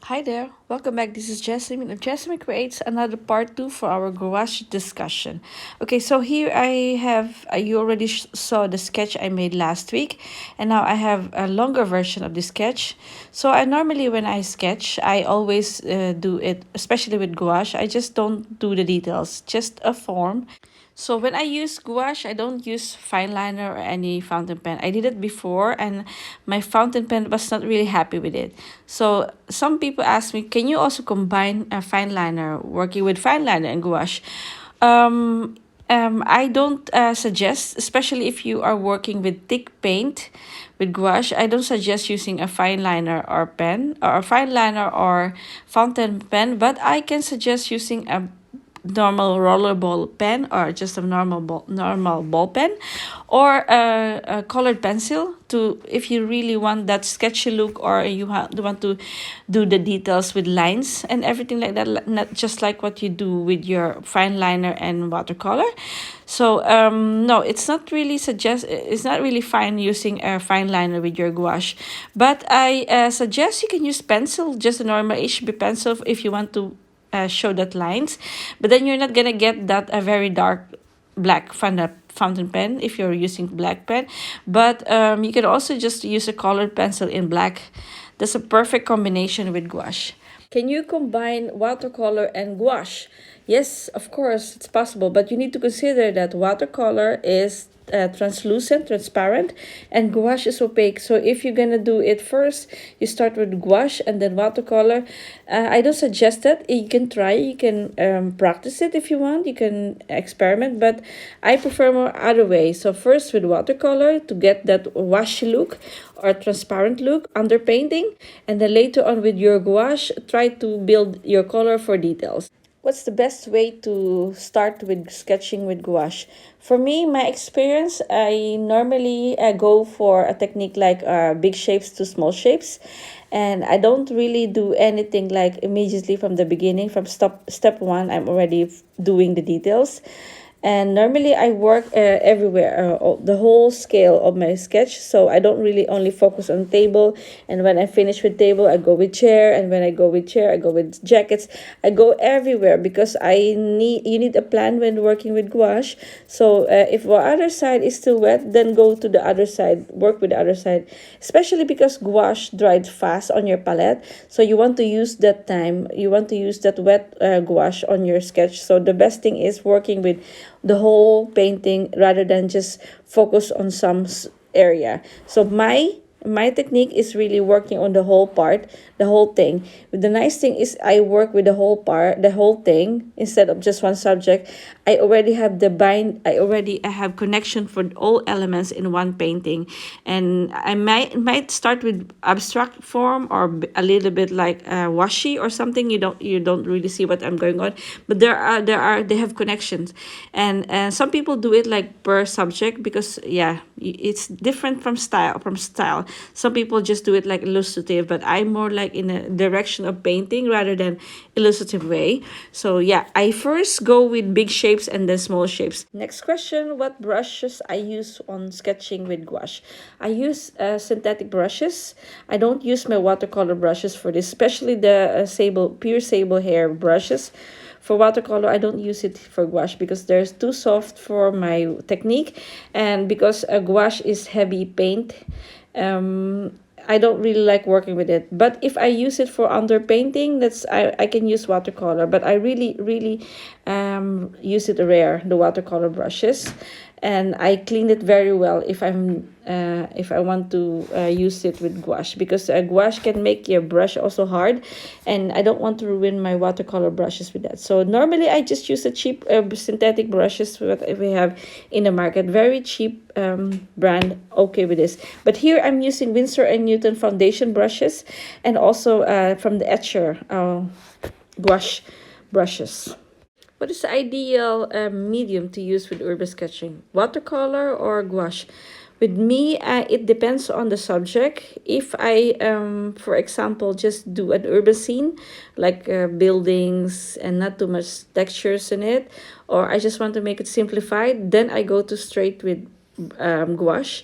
Hi there, welcome back. This is Jesamine, and Jesamine creates another part 2 for our gouache discussion. Okay, so here I have, you already saw the sketch I made last week, and now I have a longer version of the sketch. So I normally, when I sketch, I always do it, especially with gouache, I just don't do the details, just a form. So when I use gouache, I don't use fine liner or any fountain pen. I did it before and my fountain pen was not really happy with it. So some people ask me, can you also combine a fine liner, working with fine liner and gouache? I don't suggest, especially if you are working with thick paint with gouache, I don't suggest using a fine liner or pen or a fine liner or fountain pen, but I can suggest using a normal roller ball pen or just a normal ball pen or a colored pencil to if you really want that sketchy look or you want to do the details with lines and everything like that, not just like what you do with your fine liner and watercolor. So no, it's not really fine using a fine liner with your gouache, but I suggest you can use pencil, just a normal HB pencil if you want to show that lines, but then you're not gonna get that a very dark black fountain pen if you're using black pen. But you can also just use a colored pencil in black. That's a perfect combination with gouache. Can you combine watercolor and gouache? Yes, of course, it's possible, but you need to consider that watercolor is translucent, transparent, and gouache is opaque. So if you're gonna do it first, you start with gouache and then watercolor. I don't suggest that. You can try, you can practice it if you want, you can experiment, but I prefer more other way. So first with watercolor to get that washy look or transparent look under painting, and then later on with your gouache, try to build your color for details. What's the best way to start with sketching with gouache? For me, my experience, I normally go for a technique like big shapes to small shapes. And I don't really do anything like immediately from the beginning. From step one, I'm already doing the details. And normally I work everywhere, the whole scale of my sketch, so I don't really only focus on table. And when I finish with table, I go with chair, and when I go with chair, I go with jackets. I go everywhere because you need a plan when working with gouache. So if the other side is still wet, then go to the other side, work with the other side, especially because gouache dried fast on your palette. So you want to use that time, you want to use that wet gouache on your sketch. So the best thing is working with the whole painting rather than just focus on some area. So my technique is really working on the whole part, the whole thing. But the nice thing is I work with the whole part, the whole thing, instead of just one subject. I already have connection for all elements in one painting. And I might start with abstract form or a little bit like washi or something. You don't really see what I'm going on, but they have connections. And some people do it like per subject because yeah, it's different from style. Some people just do it like illustrative, but I'm more like in a direction of painting rather than illustrative way. So yeah, I first go with big shapes and then small shapes. Next question, what brushes I use on sketching with gouache? I use synthetic brushes. I don't use my watercolor brushes for this, especially the pure sable hair brushes. For watercolor, I don't use it for gouache because they're too soft for my technique, and because gouache is heavy paint, I don't really like working with it. But if I use it for underpainting, I can use watercolor, but I really use it rare, the watercolor brushes. And I clean it very well if I want to use it with gouache, because gouache can make your brush also hard, and I don't want to ruin my watercolor brushes with that. So normally I just use the cheap synthetic brushes that we have in the market, very cheap brand. Okay with this, but here I'm using Winsor and Newton foundation brushes, and also from the Etcher gouache brushes. What is the ideal medium to use with urban sketching? Watercolor or gouache? With me, it depends on the subject. If I, for example, just do an urban scene, like buildings and not too much textures in it, or I just want to make it simplified, then I go to straight with gouache,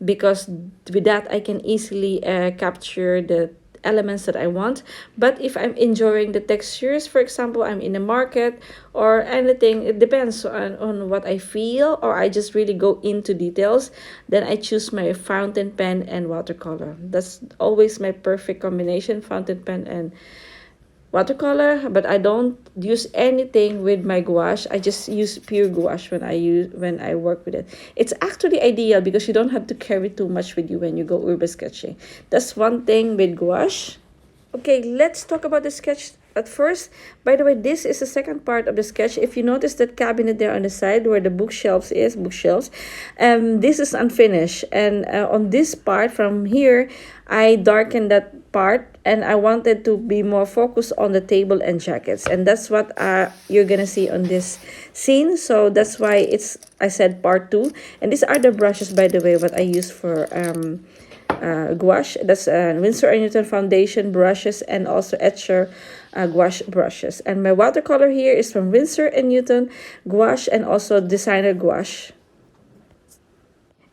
because with that I can easily capture the elements that I want. But if I'm enjoying the textures, for example, I'm in the market or anything, it depends on what I feel, or I just really go into details, then I choose my fountain pen and watercolor. That's always my perfect combination, fountain pen and watercolor. But I don't use anything with my gouache. I just use pure gouache when I work with it. It's actually ideal because you don't have to carry too much with you when you go urban sketching. That's one thing with gouache. Okay, let's talk about the sketch at first. By the way, this is the second part of the sketch. If you notice that cabinet there on the side where the bookshelves, this is unfinished. And on this part from here, I darkened that part and I wanted to be more focused on the table and jackets. And that's what you're gonna see on this scene. So that's why I said part 2. And these are the brushes, by the way, what I use for gouache. That's Winsor & Newton foundation brushes and also Etcher gouache brushes. And my watercolor here is from Winsor & Newton gouache and also designer gouache.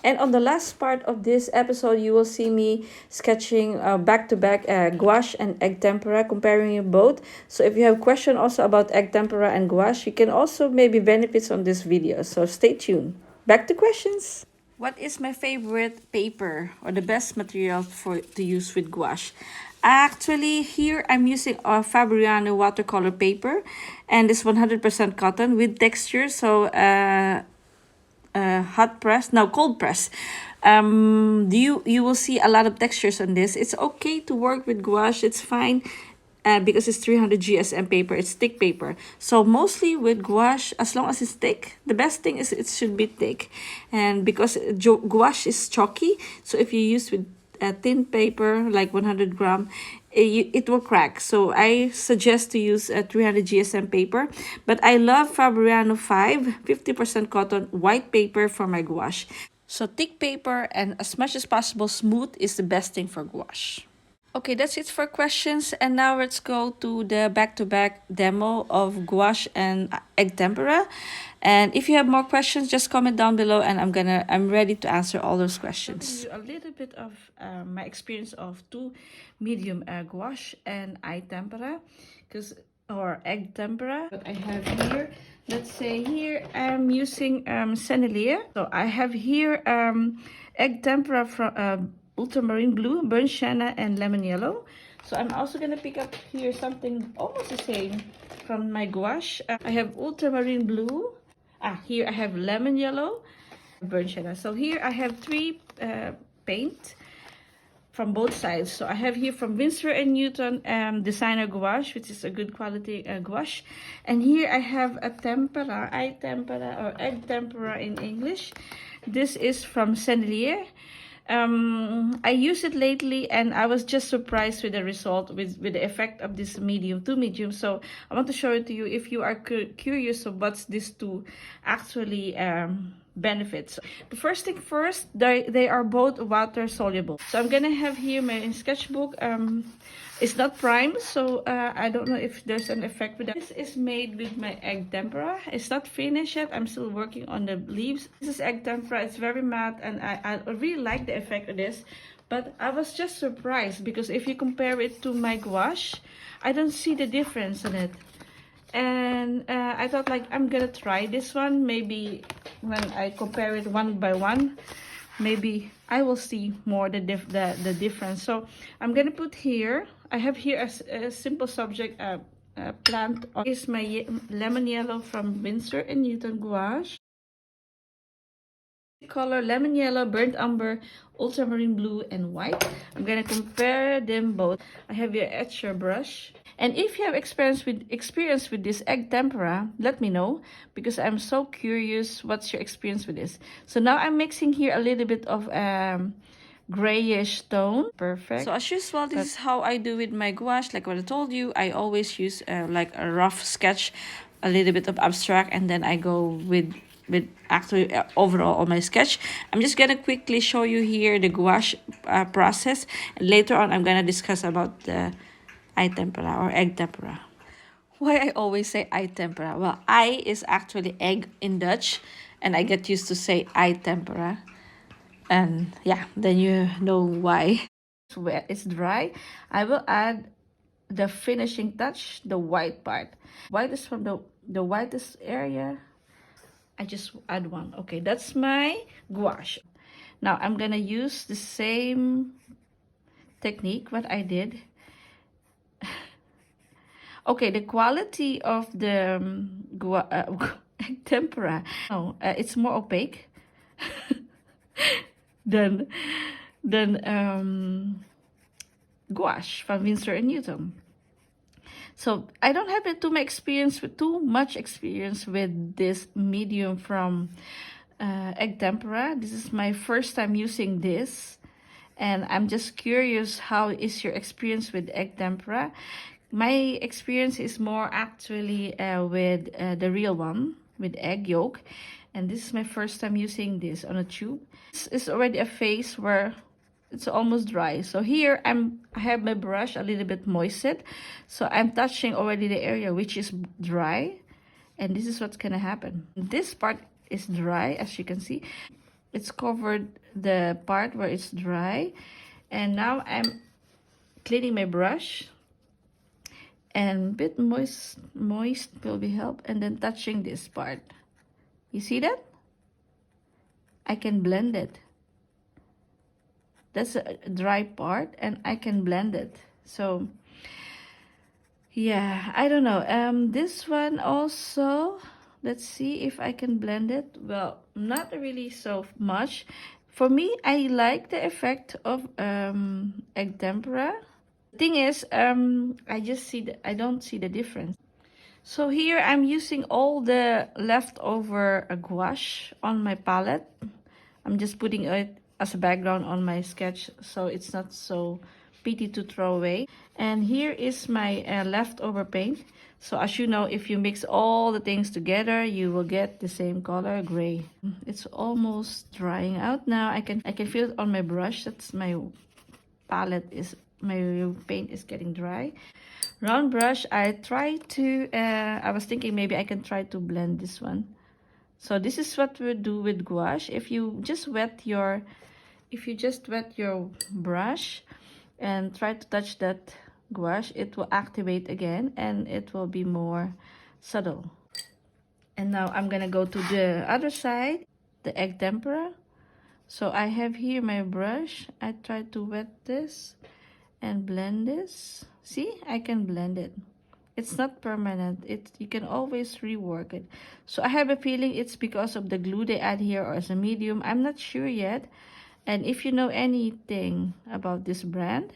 And on the last part of this episode, you will see me sketching back-to-back gouache and egg tempera, comparing both. So if you have questions also about egg tempera and gouache, you can also maybe benefit on this video. So stay tuned. Back to questions. What is my favorite paper or the best material to use with gouache? Actually, here I'm using a Fabriano watercolor paper, and it's 100% cotton with texture. So hot press, no, cold press. You will see a lot of textures on this. It's okay to work with gouache. It's fine. Because it's 300 GSM paper, it's thick paper. So mostly with gouache, as long as it's thick, the best thing is it should be thick. And because gouache is chalky, so if you use with a thin paper, like 100 gram, it will crack. So I suggest to use a 300 GSM paper. But I love Fabriano 5, 50% cotton, white paper for my gouache. So thick paper and as much as possible smooth is the best thing for gouache. Okay, that's it for questions. And now let's go to the back-to-back demo of gouache and egg tempera. And if you have more questions, just comment down below and I'm ready to answer all those questions. A little bit of my experience of 2 medium gouache and egg tempera, or egg tempera. What I have here, let's say here I'm using sennelier. So I have here egg tempera from ultramarine blue, burnt sienna, and lemon yellow. So I'm also gonna pick up here something almost the same from my gouache. I have ultramarine blue. Here I have lemon yellow, burnt sienna. So here I have 3 paint from both sides. So I have here from Winsor & Newton designer gouache, which is a good quality gouache. And here I have a tempera, egg tempera, or egg tempera in English. This is from Sennelier. I used it lately and I was just surprised with the result, with the effect of this 2 medium. So I want to show it to you if you are curious of what's this 2 actually benefits. The first thing first, they are both water soluble. So I'm gonna have here my sketchbook. It's not primed, so I don't know if there's an effect with that. This is made with my egg tempera. It's not finished yet. I'm still working on the leaves. This is egg tempera. It's very matte and I really like the effect of this. But I was just surprised because if you compare it to my gouache, I don't see the difference in it. And I thought like I'm gonna try this one. Maybe when I compare it one by one, maybe I will see more the difference. So I'm gonna put here, I have here a simple subject plant. Is my lemon yellow from Winsor & Newton gouache. Color lemon yellow, burnt umber, ultramarine blue, and white. I'm gonna compare them both. I have your etcher brush. And if you have experience with this egg tempera, let me know, because I'm so curious what's your experience with this. So now I'm mixing here a little bit of grayish tone. Perfect. So as usual, this is how I do with my gouache. Like what I told you, I always use like a rough sketch, a little bit of abstract, and then I go with actually overall on my sketch. I'm just gonna quickly show you here the gouache process, and later on I'm gonna discuss about the egg tempera or egg tempera. Why I always say egg tempera? Well, I is actually egg in Dutch, and I get used to say egg tempera, and yeah, then you know why. It's wet, it's dry. I will add the finishing touch, the white part. White is from the whitest area. I just add one. Okay, that's my gouache. Now I'm gonna use the same technique what I did. Okay, the quality of the tempera, no, it's more opaque than gouache from Winsor and Newton. So I don't have too much experience with this medium from egg tempera. This is my first time using this, and I'm just curious, how is your experience with egg tempera? My experience is more actually with the real one with egg yolk, and this is my first time using this on a tube. This is already a phase where it's almost dry. So here I have my brush a little bit moistened, so I'm touching already the area which is dry, and this is what's gonna happen. This part is dry, as you can see. It's covered the part where it's dry, and now I'm cleaning my brush, and a bit moist will be help, and then touching this part. You see that? I can blend it. That's a dry part, and I can blend it. So yeah, I don't know. This one also, let's see if I can blend it. Well, not really so much. For me, I like the effect of egg tempera. The thing is, I don't see the difference. So here I'm using all the leftover gouache on my palette. I'm just putting it as a background on my sketch, so it's not so pretty to throw away. And here is my leftover paint. So as you know, if you mix all the things together, you will get the same color, gray. It's almost drying out now. I can feel it on my brush. That's my my paint is getting dry. Round brush, I was thinking maybe I can try to blend this one. So this is what we do with gouache. If you just wet your brush and try to touch that gouache, it will activate again and it will be more subtle. And now I'm gonna go to the other side, the egg tempera. So I have here my brush. I try to wet this and blend this. See, I can blend it. It's not permanent. You can always rework it. So I have a feeling it's because of the glue they add here, or as a medium. I'm not sure yet. And if you know anything about this brand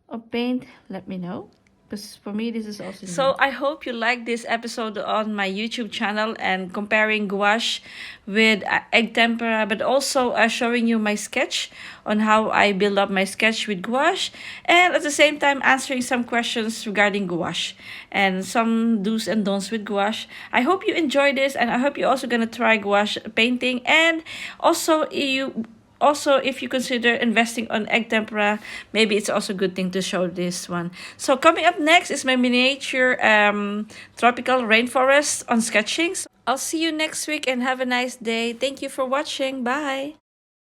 of paint, let me know. Because for me, this is also new. So I hope you like this episode on my YouTube channel and comparing gouache with egg tempera, but also showing you my sketch on how I build up my sketch with gouache, and at the same time answering some questions regarding gouache and some do's and don'ts with gouache. I hope you enjoy this, and I hope you're also gonna try gouache painting. And also, if you consider investing on egg tempera, maybe it's also a good thing to show this one. So coming up next is my miniature tropical rainforest on sketching. So I'll see you next week and have a nice day. Thank you for watching. Bye.